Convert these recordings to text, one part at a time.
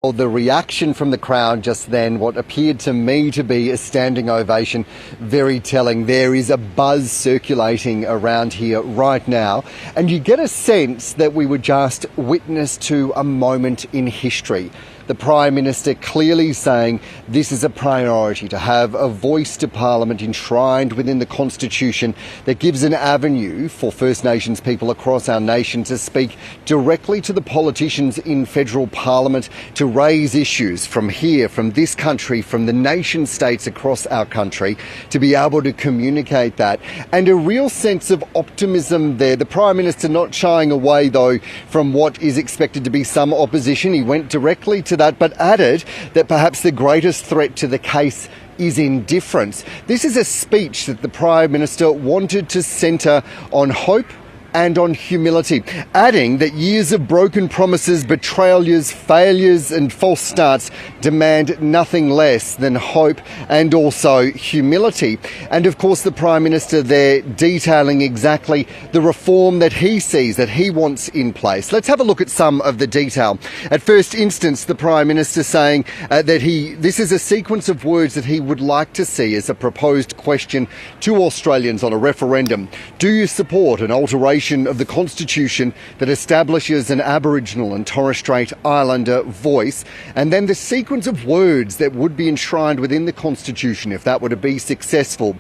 Well, the reaction from the crowd just then, what appeared to me to be a standing ovation, very telling. There is a buzz circulating around here right now, and you get a sense that we were just witness to a moment in history. The Prime Minister clearly saying this is a priority, to have a voice to Parliament enshrined within the Constitution that gives an avenue for First Nations people across our nation to speak directly to the politicians in federal Parliament, to raise issues from here, from this country, from the nation states across our country, to be able to communicate that. And a real sense of optimism there. The Prime Minister not shying away, though, from what is expected to be some opposition. He went directly to that, but added that perhaps the greatest threat to the case is indifference. This is a speech that the Prime Minister wanted to centre on hope and on humility, adding that years of broken promises, betrayals, failures and false starts demand nothing less than hope and also humility. And of course the Prime Minister there detailing exactly the reform that he sees, that he wants in place. Let's have a look at some of the detail. At first instance, the Prime Minister saying that this is a sequence of words that he would like to see as a proposed question to Australians on a referendum. Do you support an alteration of the Constitution that establishes an Aboriginal and Torres Strait Islander voice? And then the sequence of words that would be enshrined within the Constitution if that were to be successful.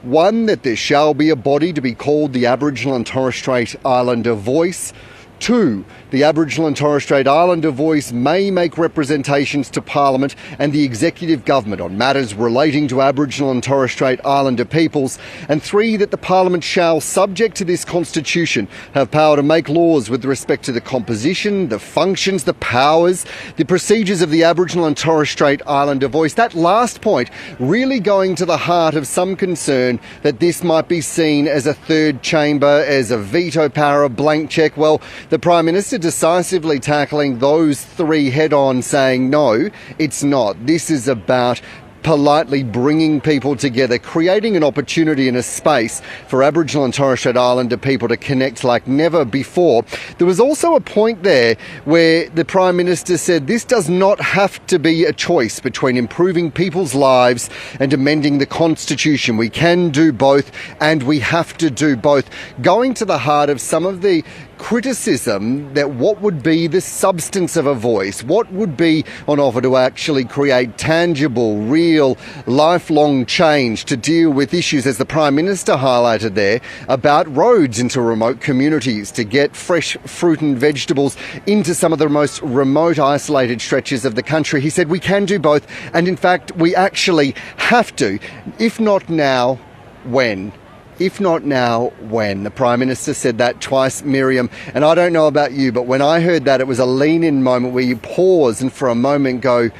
One, that there shall be a body to be called the Aboriginal and Torres Strait Islander voice. 2, the Aboriginal and Torres Strait Islander voice may make representations to Parliament and the Executive Government on matters relating to Aboriginal and Torres Strait Islander peoples. And 3, that the Parliament shall, subject to this Constitution, have power to make laws with respect to the composition, the functions, the powers, the procedures of the Aboriginal and Torres Strait Islander voice. That last point really going to the heart of some concern that this might be seen as a third chamber, as a veto power, a blank check. Well, the Prime Minister decisively tackling those 3 head-on, saying no, it's not. This is about politely bringing people together, creating an opportunity and a space for Aboriginal and Torres Strait Islander people to connect like never before. There was also a point there where the Prime Minister said this does not have to be a choice between improving people's lives and amending the Constitution. We can do both, and we have to do both. Going to the heart of some of the criticism that what would be the substance of a voice, what would be on offer to actually create tangible, real, lifelong change to deal with issues, as the Prime Minister highlighted there, about roads into remote communities, to get fresh fruit and vegetables into some of the most remote, isolated stretches of the country. He said we can do both, and in fact we actually have to. If not now, when? If not now, when? The Prime Minister said that twice, Miriam. And I don't know about you, but when I heard that, it was a lean-in moment where you pause and for a moment go,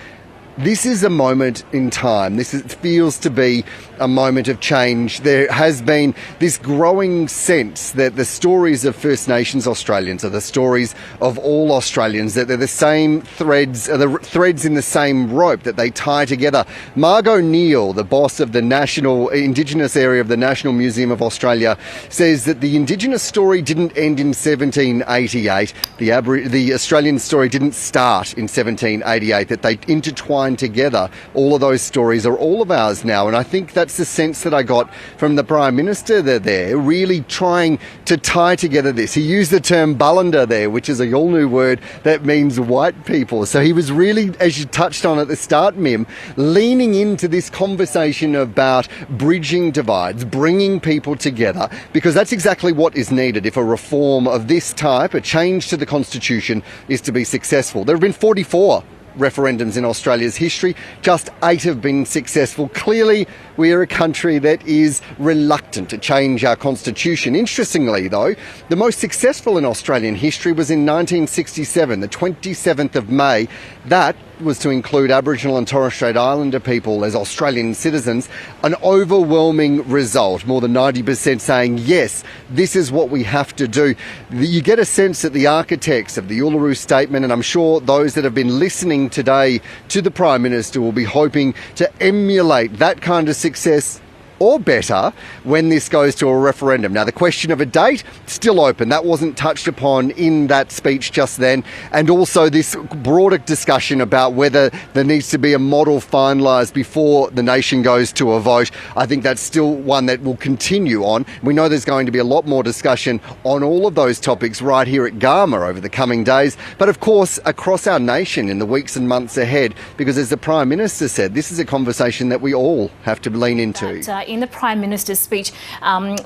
this is a moment in time. Feels to be a moment of change. There has been this growing sense that the stories of First Nations Australians are the stories of all Australians, that they're the same threads, the threads in the same rope that they tie together. Margot Neal, the boss of the National Indigenous area of the National Museum of Australia, says that the Indigenous story didn't end in 1788. The Australian story didn't start in 1788, that they intertwined together. All of those stories are all of ours now, and I think that's the sense that I got from the Prime Minister there, really trying to tie together this. He used the term Bullender there, which is a all new word that means white people. So he was really, as you touched on at the start, Mim, leaning into this conversation about bridging divides, bringing people together, because that's exactly what is needed if a reform of this type, a change to the Constitution, is to be successful. There have been 44 referendums in Australia's history. Just 8 have been successful. Clearly, we are a country that is reluctant to change our constitution. Interestingly, though, the most successful in Australian history was in 1967, the 27th of May. That was to include Aboriginal and Torres Strait Islander people as Australian citizens. An overwhelming result, more than 90% saying, yes, this is what we have to do. You get a sense that the architects of the Uluru Statement, and I'm sure those that have been listening today to the Prime Minister will be hoping to emulate that kind of success or better when this goes to a referendum. Now, the question of a date, still open. That wasn't touched upon in that speech just then. And also this broader discussion about whether there needs to be a model finalised before the nation goes to a vote. I think that's still one that will continue on. We know there's going to be a lot more discussion on all of those topics right here at Garma over the coming days, but of course across our nation in the weeks and months ahead, because as the Prime Minister said, this is a conversation that we all have to lean into. In the Prime Minister's speech,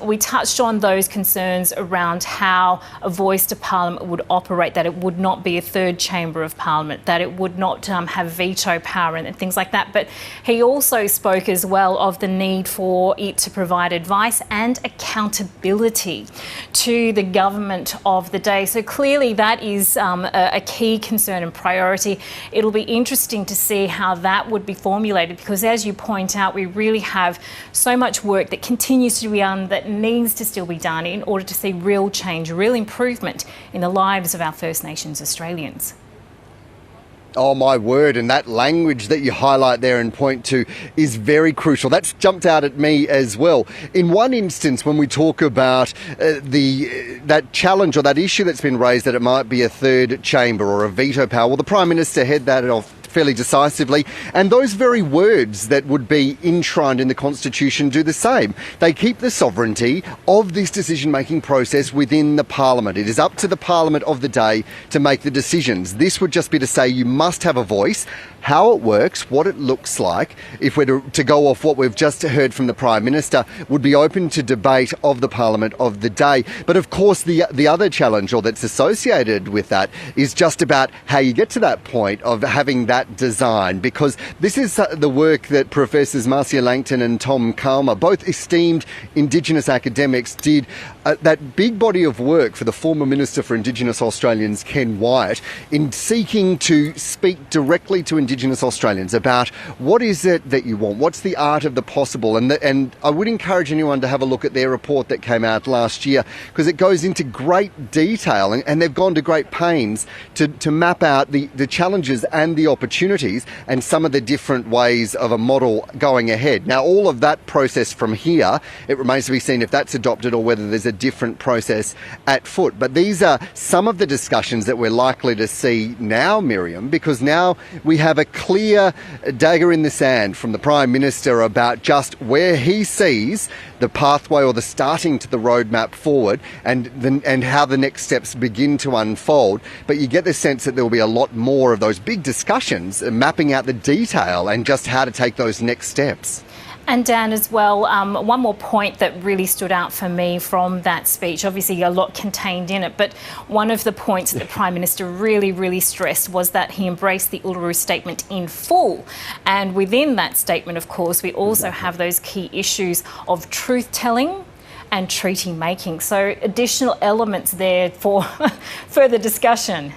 we touched on those concerns around how a voice to Parliament would operate, that it would not be a third chamber of Parliament, that it would not have veto power and things like that. But he also spoke as well of the need for it to provide advice and accountability to the government of the day. So clearly that is a key concern and priority. It'll be interesting to see how that would be formulated, because as you point out, we really have so much work that continues to be done, that needs to still be done in order to see real change, real improvement in the lives of our First Nations Australians. Oh, my word. And that language that you highlight there and point to is very crucial. That's jumped out at me as well. In one instance, when we talk about that challenge or that issue that's been raised that it might be a third chamber or a veto power, well, the Prime Minister headed that off fairly decisively, and those very words that would be enshrined in the Constitution do the same. They keep the sovereignty of this decision-making process within the Parliament. It is up to the Parliament of the day to make the decisions. This would just be to say you must have a voice. How it works, what it looks like, if we're to go off what we've just heard from the Prime Minister, would be open to debate of the Parliament of the day. But of course the other challenge, or that's associated with that, is just about how you get to that point of having that design, because this is the work that Professors Marcia Langton and Tom Calmer, both esteemed Indigenous academics, did that big body of work for the former Minister for Indigenous Australians, Ken Wyatt, in seeking to speak directly to Indigenous Australians about what is it that you want, what's the art of the possible. And I would encourage anyone to have a look at their report that came out last year, because it goes into great detail, and they've gone to great pains to map out the challenges and the opportunities and some of the different ways of a model going ahead. Now, all of that process from here, it remains to be seen if that's adopted or whether there's a different process at foot. But these are some of the discussions that we're likely to see now, Miriam, because now we have a clear dagger in the sand from the Prime Minister about just where he sees the pathway or the starting to the roadmap forward, and how the next steps begin to unfold. But you get the sense that there will be a lot more of those big discussions, mapping out the detail and just how to take those next steps. And Dan, as well, one more point that really stood out for me from that speech, obviously a lot contained in it, but one of the points that the Prime Minister really stressed was that he embraced the Uluru Statement in full. And within that statement, of course, we also have those key issues of truth-telling and treaty making. So additional elements there for further discussion.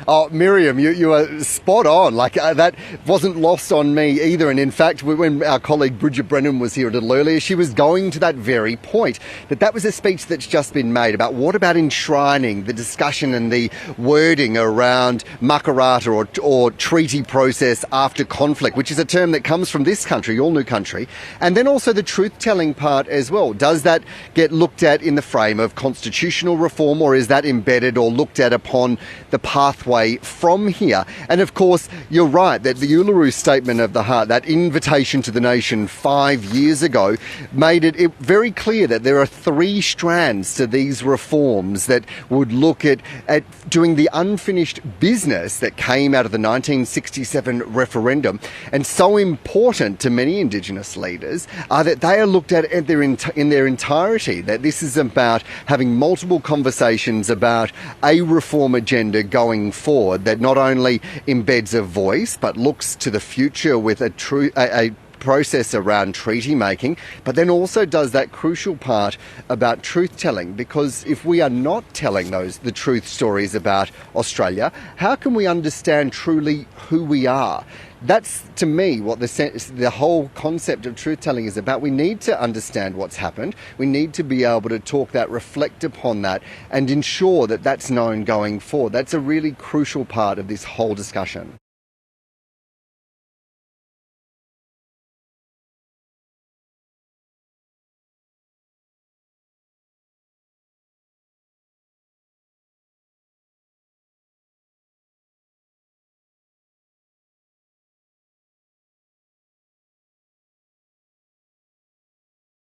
Oh, Miriam, you are spot on. That wasn't lost on me either. And in fact, when our colleague Bridget Brennan was here a little earlier, she was going to that very point, that was a speech that's just been made about what about enshrining the discussion and the wording around makarata or treaty process after conflict, which is a term that comes from this country, your new country. And then also the truth-telling part as well. Does that get looked at in the frame of constitutional reform, or is that embedded or looked at upon the pathway from here? And of course, you're right that the Uluru Statement of the Heart, that invitation to the nation 5 years ago, made it very clear that there are three strands to these reforms that would look at doing the unfinished business that came out of the 1967 referendum. And so important to many Indigenous leaders are that they are looked at in their entirety, that this is about having multiple conversations about a reform agenda going forward that not only embeds a voice but looks to the future with a process around treaty making, but then also does that crucial part about truth-telling, because if we are not telling the truth stories about Australia, how can we understand truly who we are? That's, to me, what the whole concept of truth-telling is about. We need to understand what's happened. We need to be able to talk that, reflect upon that, and ensure that that's known going forward. That's a really crucial part of this whole discussion.